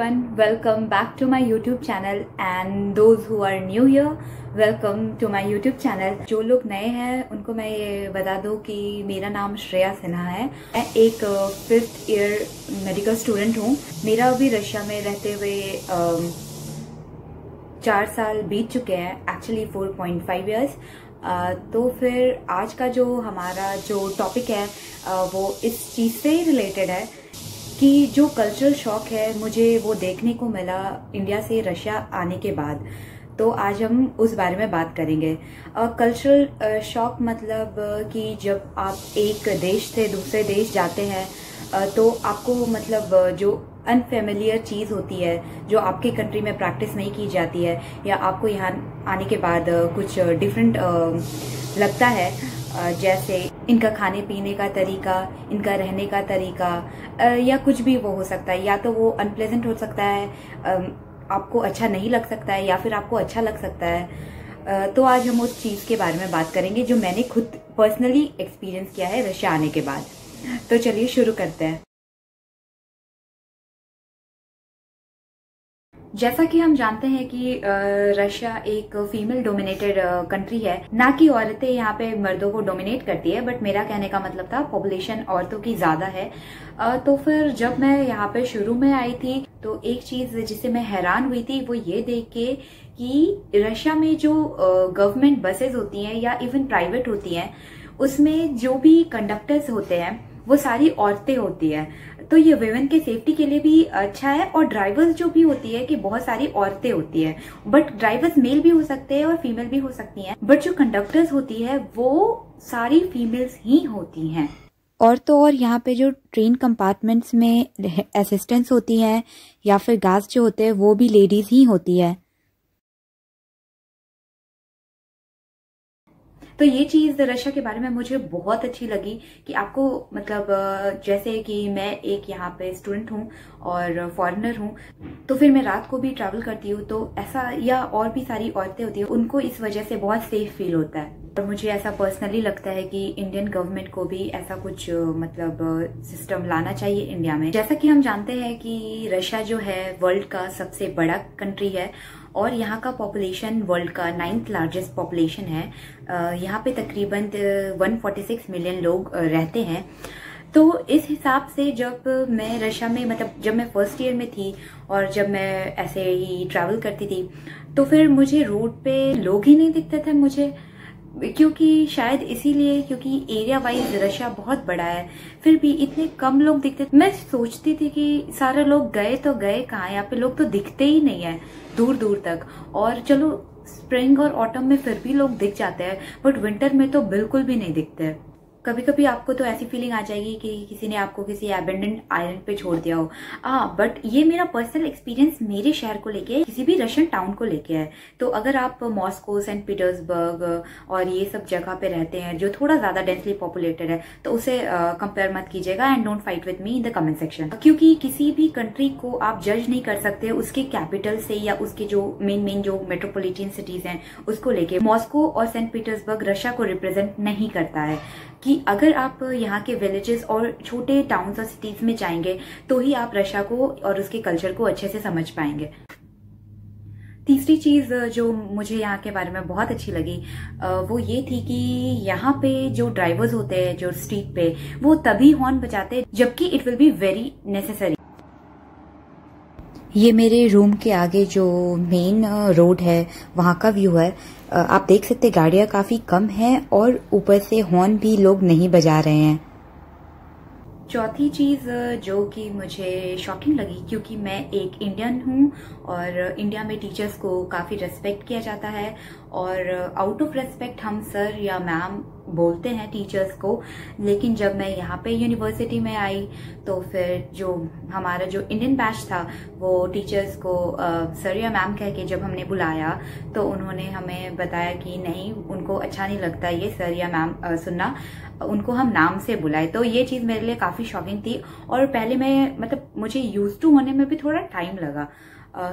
everyone, welcome back to my YouTube channel and those who are new here, welcome to my YouTube channel। जो लोग नए हैं उनको मैं ये बता दूं कि मेरा नाम श्रेया सिन्हा है। मैं एक 5th ईयर मेडिकल स्टूडेंट हूँ। मेरा अभी रशिया में रहते हुए 4 साल बीत चुके हैं, एक्चुअली 4.5 ईयर्स। तो फिर आज का जो हमारा जो टॉपिक है वो इस चीज़ से ही रिलेटेड है कि जो कल्चरल शॉक है मुझे वो देखने को मिला इंडिया से रशिया आने के बाद। तो आज हम उस बारे में बात करेंगे। कल्चरल शॉक मतलब कि जब आप एक देश से दूसरे देश जाते हैं तो आपको मतलब जो अनफेमिलियर चीज़ होती है, जो आपके कंट्री में प्रैक्टिस नहीं की जाती है, या आपको यहाँ आने के बाद कुछ डिफरेंट लगता है, जैसे इनका खाने पीने का तरीका, इनका रहने का तरीका, या कुछ भी वो हो सकता है। या तो वो अनप्लेजेंट हो सकता है, आपको अच्छा नहीं लग सकता है, या फिर आपको अच्छा लग सकता है। तो आज हम उस चीज़ के बारे में बात करेंगे जो मैंने खुद पर्सनली एक्सपीरियंस किया है रशिया आने के बाद। तो चलिए शुरू करते हैं। जैसा कि हम जानते हैं कि रशिया एक फीमेल डोमिनेटेड कंट्री है, ना कि औरतें यहाँ पे मर्दों को डोमिनेट करती है, बट मेरा कहने का मतलब था पॉपुलेशन औरतों की ज्यादा है। तो फिर जब मैं यहाँ पे शुरू में आई थी तो एक चीज जिससे मैं हैरान हुई थी वो ये देख के कि रशिया में जो गवर्नमेंट बसेस होती हैं या इवन प्राइवेट होती हैं उसमें जो भी कंडक्टर्स होते हैं वो सारी औरतें होती है। तो ये वुमेन के सेफ्टी के लिए भी अच्छा है। और ड्राइवर्स जो भी होती है कि बहुत सारी औरतें होती है, बट ड्राइवर्स मेल भी हो सकते हैं और फीमेल भी हो सकती हैं, बट जो कंडक्टर्स होती है वो सारी फीमेल्स ही होती हैं। और तो और यहाँ पे जो ट्रेन कंपार्टमेंट्स में असिस्टेंट्स होती हैं या फिर गार्ड्स जो होते हैं वो भी लेडीज ही होती है। तो ये चीज रशिया के बारे में मुझे बहुत अच्छी लगी कि आपको मतलब जैसे कि मैं एक यहाँ पे स्टूडेंट हूँ और फॉरेनर हूँ, तो फिर मैं रात को भी ट्रैवल करती हूँ, तो ऐसा, या और भी सारी औरतें होती हैं, उनको इस वजह से बहुत सेफ फील होता है। और मुझे ऐसा पर्सनली लगता है कि इंडियन गवर्नमेंट को भी ऐसा कुछ मतलब सिस्टम लाना चाहिए इंडिया में। जैसा कि हम जानते हैं कि रशिया जो है वर्ल्ड का सबसे बड़ा कंट्री है और यहाँ का पॉपुलेशन वर्ल्ड का 9th लार्जेस्ट पॉपुलेशन है। यहाँ पे तकरीबन 146 मिलियन लोग रहते हैं। तो इस हिसाब से जब मैं रशिया में मतलब जब मैं फर्स्ट ईयर में थी और जब मैं ऐसे ही ट्रैवल करती थी तो फिर मुझे रोड पे लोग ही नहीं दिखते थे मुझे, क्योंकि शायद इसीलिए क्योंकि एरिया वाइज रशिया बहुत बड़ा है, फिर भी इतने कम लोग दिखते। मैं सोचती थी कि सारे लोग गए तो गए कहाँ, यहाँ पे लोग तो दिखते ही नहीं है दूर दूर तक। और चलो स्प्रिंग और ऑटम में फिर भी लोग दिख जाते हैं, बट विंटर में तो बिल्कुल भी नहीं दिखते। कभी कभी आपको तो ऐसी फीलिंग आ जाएगी कि किसी ने आपको किसी एबेंडेंड आइलैंड पे छोड़ दिया हो। बट ये मेरा पर्सनल एक्सपीरियंस मेरे शहर को लेके है, किसी भी रशियन टाउन को लेके है। तो अगर आप मॉस्को, सेंट पीटर्सबर्ग और ये सब जगह पे रहते हैं जो थोड़ा ज्यादा डेंसली पॉपुलेटेड है, तो उसे कंपेयर मत कीजिएगा and don't fight with me in the comment section. क्योंकि किसी भी कंट्री को आप जज नहीं कर सकते उसके कैपिटल से या उसके जो मेन जो मेट्रोपॉलिटन सिटीज हैं उसको लेके। मॉस्को और सेंट पीटर्सबर्ग रशिया को रिप्रेजेंट नहीं करता है। कि अगर आप यहाँ के विलेजेस और छोटे टाउन्स और सिटीज में जाएंगे तो ही आप रशिया को और उसके कल्चर को अच्छे से समझ पाएंगे। तीसरी चीज जो मुझे यहाँ के बारे में बहुत अच्छी लगी वो ये थी कि यहाँ पे जो ड्राइवर्स होते हैं जो स्ट्रीट पे, वो तभी हॉर्न बजाते हैं जबकि it will be very necessary. ये मेरे रूम के आगे जो मेन रोड है वहाँ का व्यू है। आप देख सकते हैं गाड़ियाँ काफी कम हैं और ऊपर से हॉर्न भी लोग नहीं बजा रहे हैं। चौथी चीज जो कि मुझे शॉकिंग लगी, क्योंकि मैं एक इंडियन हूँ और इंडिया में टीचर्स को काफी रेस्पेक्ट किया जाता है और आउट ऑफ रेस्पेक्ट हम सर या मैम बोलते हैं टीचर्स को। लेकिन जब मैं यहाँ पे यूनिवर्सिटी में आई तो फिर जो हमारा जो इंडियन बैच था वो टीचर्स को सर या मैम कह के जब हमने बुलाया तो उन्होंने हमें बताया कि नहीं, उनको अच्छा नहीं लगता ये सर या मैम सुनना, उनको हम नाम से बुलाए। तो ये चीज मेरे लिए काफी शॉकिंग थी और पहले मैं मतलब मुझे यूज टू होने में भी थोड़ा टाइम लगा।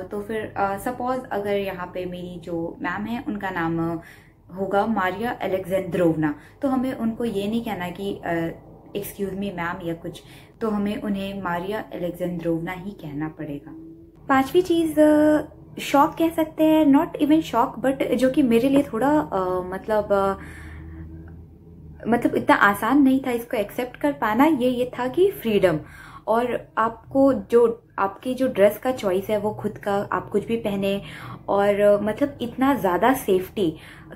तो फिर सपोज अगर यहाँ पे मेरी जो मैम है उनका नाम होगा मारिया अलेक्जेंद्रोवना, तो हमें उनको ये नहीं कहना कि एक्सक्यूज मी मैम या कुछ, तो हमें उन्हें मारिया अलेक्जेंद्रोवना ही कहना पड़ेगा। पांचवी चीज शॉक कह सकते हैं, नॉट इवन शॉक बट जो कि मेरे लिए थोड़ा मतलब इतना आसान नहीं था इसको एक्सेप्ट कर पाना, ये था कि फ्रीडम। और आपको जो आपकी जो ड्रेस का चॉइस है वो खुद का, आप कुछ भी पहने। और मतलब इतना ज़्यादा सेफ्टी,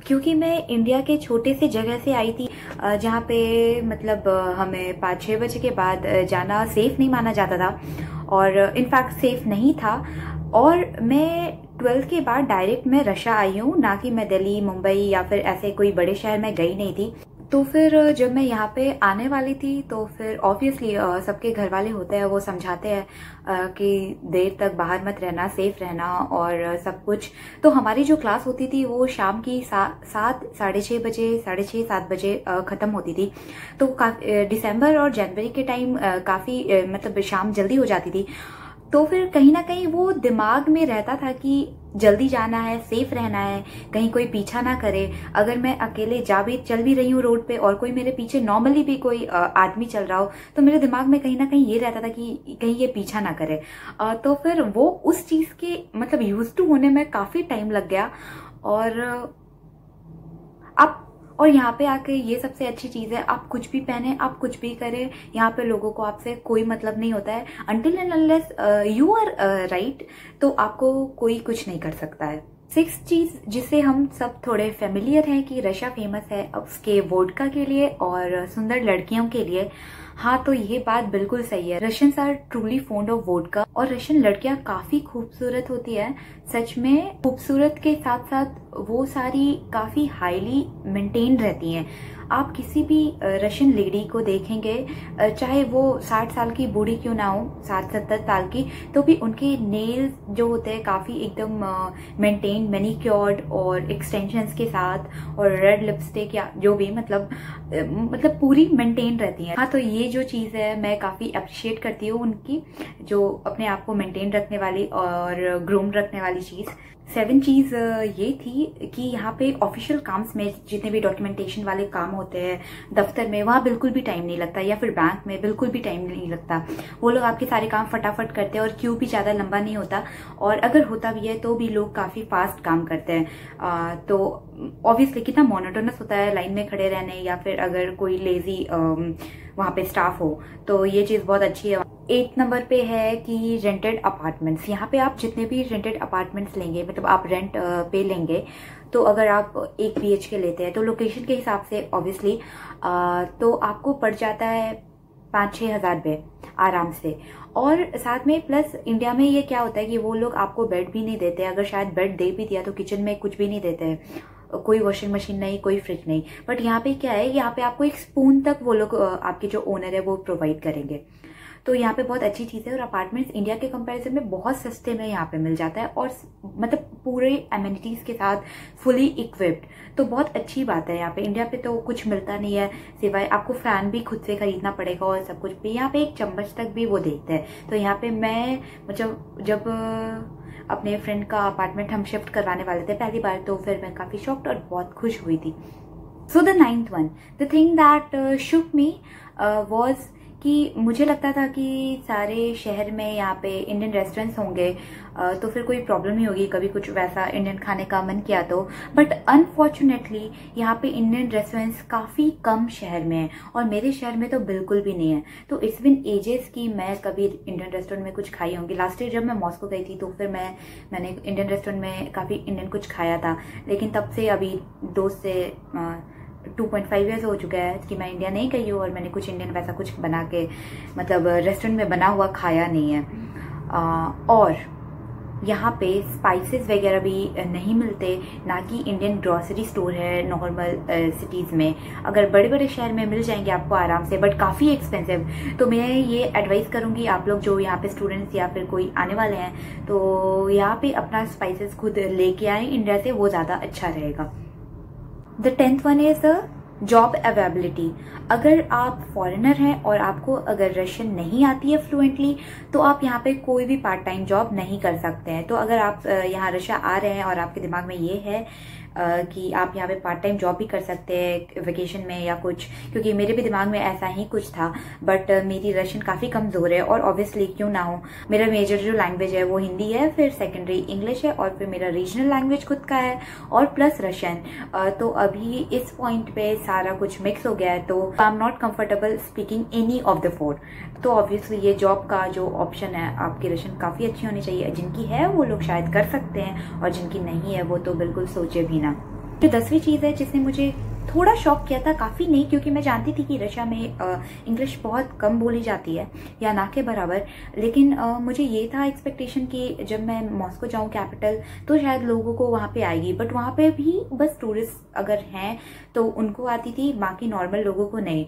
क्योंकि मैं इंडिया के छोटे से जगह से आई थी जहाँ पे मतलब हमें 5-6 बजे के बाद जाना सेफ नहीं माना जाता था, और इनफैक्ट सेफ नहीं था। और मैं 12th के बाद डायरेक्ट मैं रशा आई हूँ, ना कि मैं दिल्ली, मुंबई या फिर ऐसे कोई बड़े शहर में गई नहीं थी। तो फिर जब मैं यहाँ पे आने वाली थी तो फिर ऑब्वियसली सबके घर वाले होते हैं, वो समझाते हैं कि देर तक बाहर मत रहना, सेफ रहना और सब कुछ। तो हमारी जो क्लास होती थी वो शाम की 7, साढ़े 6 बजे, 6:30-7 बजे खत्म होती थी। तो दिसंबर और जनवरी के टाइम काफ़ी मतलब शाम जल्दी हो जाती थी। तो फिर कहीं ना कहीं वो दिमाग में रहता था कि जल्दी जाना है, सेफ रहना है, कहीं कोई पीछा ना करे। अगर मैं अकेले चल भी रही हूँ रोड पे और कोई मेरे पीछे नॉर्मली भी कोई आदमी चल रहा हो, तो मेरे दिमाग में कहीं ना कहीं ये रहता था कि कहीं ये पीछा ना करे। तो फिर वो उस चीज के मतलब यूज टू होने में काफी टाइम लग गया। और यहाँ पे आके ये सबसे अच्छी चीज है, आप कुछ भी पहने, आप कुछ भी करें, यहाँ पे लोगों को आपसे कोई मतलब नहीं होता है। Until and unless you are right, तो आपको कोई कुछ नहीं कर सकता है। 6th चीज जिससे हम सब थोड़े फेमिलियर हैं कि रशिया फेमस है उसके वोडका के लिए और सुंदर लड़कियों के लिए। हाँ, तो ये बात बिल्कुल सही है। Russians are truly fond of vodka, और रशियन लड़कियां काफी खूबसूरत होती है। सच में खूबसूरत के साथ साथ वो सारी काफी हाईली मेंटेन्ड रहती हैं। आप किसी भी रशियन लेडी को देखेंगे, चाहे वो 60 साल की बूढ़ी क्यों ना हो, 60-70 साल की, तो भी उनके नेल्स जो होते हैं काफी एकदम मेंटेन, मैनिक्योर्ड और एक्सटेंशंस के साथ, और रेड लिपस्टिक या जो भी मतलब पूरी मेंटेन रहती है। हाँ, तो ये जो चीज है मैं काफी अप्रिशिएट करती हूँ उनकी, जो अपने आप को मेंटेन रखने वाली और ग्रूम रखने वाली चीज। 7 चीज ये थी कि यहाँ पे ऑफिशियल काम्स में जितने भी डॉक्यूमेंटेशन वाले काम होते हैं दफ्तर में, वहाँ बिल्कुल भी टाइम नहीं लगता, या फिर बैंक में बिल्कुल भी टाइम नहीं लगता। वो लोग आपके सारे काम फटाफट करते हैं और क्यू भी ज्यादा लंबा नहीं होता, और अगर होता भी है तो भी लोग काफी फास्ट काम करते हैं। तो ऑब्वियसली कितना मोनोटोनस होता है लाइन में खड़े रहने, या फिर अगर कोई लेजी वहाँ पे स्टाफ हो, तो ये चीज बहुत अच्छी है। 8 नंबर पे है कि रेंटेड अपार्टमेंट्स। यहाँ पे आप जितने भी रेंटेड अपार्टमेंट्स लेंगे, मतलब आप रेंट पे लेंगे, तो अगर आप 1 BHK लेते हैं तो लोकेशन के हिसाब से ऑब्वियसली तो आपको पड़ जाता है 5-6 हज़ार रुपये आराम से। और साथ में प्लस इंडिया में ये क्या होता है कि वो लोग आपको बेड भी नहीं देते, अगर शायद बेड दे भी दिया तो किचन में कुछ भी नहीं देते हैं, कोई वॉशिंग मशीन नहीं, कोई फ्रिज नहीं। बट यहाँ पे क्या है, यहाँ पे आपको एक स्पून तक वो लोग आपके जो ओनर है वो प्रोवाइड करेंगे। तो यहाँ पे बहुत अच्छी चीज है, और अपार्टमेंट्स इंडिया के कंपैरिजन में बहुत सस्ते में यहाँ पे मिल जाता है, और मतलब पूरे एमिनिटीज के साथ फुली इक्विप्ड। तो बहुत अच्छी बात है यहाँ पे। इंडिया पे तो कुछ मिलता नहीं है, सिवाय आपको फैन भी खुद से खरीदना पड़ेगा और सब कुछ भी। यहाँ पे एक चम्मच तक भी वो देते हैं। तो यहाँ पे मैं मतलब जब अपने फ्रेंड का अपार्टमेंट हम शिफ्ट करवाने वाले थे पहली बार, तो फिर मैं काफी शॉक्ड और बहुत खुश हुई थी। So the 9th one, the thing that Shuk me was कि मुझे लगता था कि सारे शहर में यहाँ पे इंडियन रेस्टोरेंट्स होंगे, तो फिर कोई प्रॉब्लम नहीं होगी कभी कुछ वैसा इंडियन खाने का मन किया तो। बट अनफॉर्चुनेटली यहाँ पे इंडियन रेस्टोरेंट्स काफ़ी कम शहर में है, और मेरे शहर में तो बिल्कुल भी नहीं है। तो इट्स बिन एजेस की मैं कभी इंडियन रेस्टोरेंट में कुछ खाई होंगी। लास्ट ईयर जब मैं मॉस्को गई थी तो फिर मैंने इंडियन रेस्टोरेंट में काफ़ी इंडियन कुछ खाया था, लेकिन तब से अभी 2.5 ईयर्स हो चुका है कि मैं इंडिया नहीं गई हूँ, और मैंने कुछ इंडियन वैसा कुछ बना के मतलब रेस्टोरेंट में बना हुआ खाया नहीं है। और यहाँ पे स्पाइसेस वगैरह भी नहीं मिलते, ना कि इंडियन ग्रोसरी स्टोर है नॉर्मल सिटीज़ में। अगर बड़े बड़े शहर में मिल जाएंगे आपको आराम से, बट काफ़ी एक्सपेंसिव। तो मैं ये एडवाइस करूँगी आप लोग जो यहाँ पे स्टूडेंट्स या फिर कोई आने वाले हैं, तो यहाँ पे अपना स्पाइसेस खुद लेके आए इंडिया से, वो ज़्यादा अच्छा रहेगा। The 10th one is job availability. अगर आप फॉरेनर हैं और आपको अगर रशियन नहीं आती है फ्लुएंटली, तो आप यहाँ पे कोई भी पार्ट टाइम जॉब नहीं कर सकते हैं। तो अगर आप यहाँ रशिया आ रहे हैं और आपके दिमाग में ये है कि आप यहाँ पे पार्ट टाइम जॉब भी कर सकते हैं वेकेशन में या कुछ, क्योंकि मेरे भी दिमाग में ऐसा ही कुछ था। बट मेरी रशियन काफ़ी कमज़ोर है और ऑब्वियसली क्यों ना हो, मेरा मेजर जो लैंग्वेज है वो हिंदी है, फिर सेकेंडरी इंग्लिश है और फिर मेरा रीजनल लैंग्वेज खुद का है और प्लस रशियन। तो अभी इस पॉइंट पे सारा कुछ मिक्स हो गया है, तो I am not comfortable speaking any of the four. तो ऑब्वियसली ये जॉब का जो ऑप्शन है, आपकी रशियन काफ़ी अच्छी होनी चाहिए। जिनकी है वो लोग शायद कर सकते हैं और जिनकी नहीं है वो तो बिल्कुल सोचे भी ना। जो 10वीं चीज़ है जिसने मुझे थोड़ा शॉक किया था, काफ़ी नहीं, क्योंकि मैं जानती थी कि रशिया में इंग्लिश बहुत कम बोली जाती है या ना के बराबर, लेकिन मुझे ये था एक्सपेक्टेशन कि जब मैं मॉस्को जाऊँ कैपिटल तो शायद लोगों को वहाँ पे आएगी, बट वहाँ पे भी बस टूरिस्ट अगर हैं तो उनको आती थी, बाकी नॉर्मल लोगों को नहीं।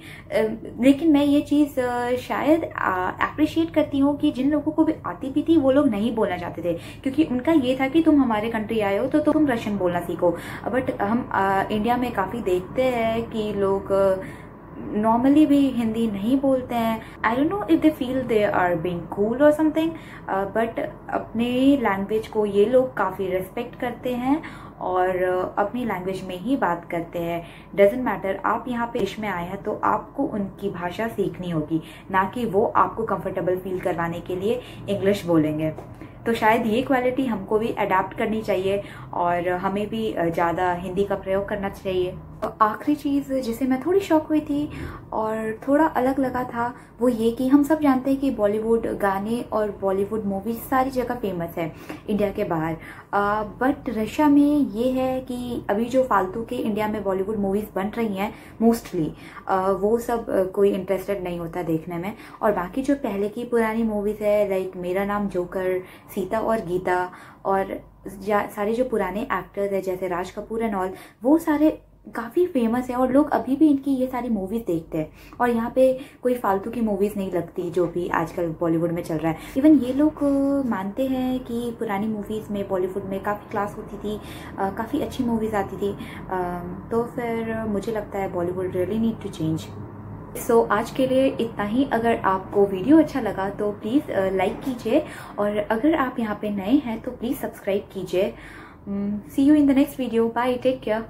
लेकिन मैं ये चीज़ शायद अप्रिशिएट करती हूँ कि जिन लोगों को भी आती भी थी वो लोग नहीं बोलना चाहते थे, क्योंकि उनका ये था कि तुम हमारे कंट्री आए हो तो तुम रशियन बोलना सीखो। बट हम इंडिया में काफ़ी देखते हैं कि लोग नॉर्मली भी हिंदी नहीं बोलते हैं। I don't know if they feel they are being cool or something, but अपने लैंग्वेज को ये लोग काफ़ी रिस्पेक्ट करते हैं और अपनी लैंग्वेज में ही बात करते हैं। डजेंट मैटर, आप यहाँ पे देश में आए हैं तो आपको उनकी भाषा सीखनी होगी, ना कि वो आपको कंफर्टेबल फील करवाने के लिए इंग्लिश बोलेंगे। तो शायद ये क्वालिटी हमको भी अडाप्ट करनी चाहिए और हमें भी ज़्यादा हिंदी का प्रयोग करना चाहिए। आखिरी चीज़ जिसे मैं थोड़ी शॉक हुई थी और थोड़ा अलग लगा था वो ये कि हम सब जानते हैं कि बॉलीवुड गाने और बॉलीवुड मूवीज सारी जगह फेमस है इंडिया के बाहर, बट रशिया में ये है कि अभी जो फालतू के इंडिया में बॉलीवुड मूवीज बन रही हैं मोस्टली वो सब कोई इंटरेस्टेड नहीं होता देखने में। और बाकी जो पहले की पुरानी मूवीज है लाइक मेरा नाम जोकर, सीता और गीता और सारे जो पुराने एक्टर्स हैं जैसे राज कपूर एंड ऑल, वो सारे काफ़ी फेमस है और लोग अभी भी इनकी ये सारी मूवीज़ देखते हैं और यहाँ पे कोई फालतू की मूवीज़ नहीं लगती जो भी आजकल बॉलीवुड में चल रहा है। इवन ये लोग मानते हैं कि पुरानी मूवीज़ में बॉलीवुड में काफ़ी क्लास होती थी, काफ़ी अच्छी मूवीज़ आती थी। तो फिर मुझे लगता है Bollywood really need to change. So आज के लिए इतना ही। अगर आपको वीडियो अच्छा लगा तो प्लीज़ लाइक कीजिए और अगर आप यहाँ पे नए हैं तो प्लीज़ सब्सक्राइब कीजिए। See you in the next video. Bye, take care.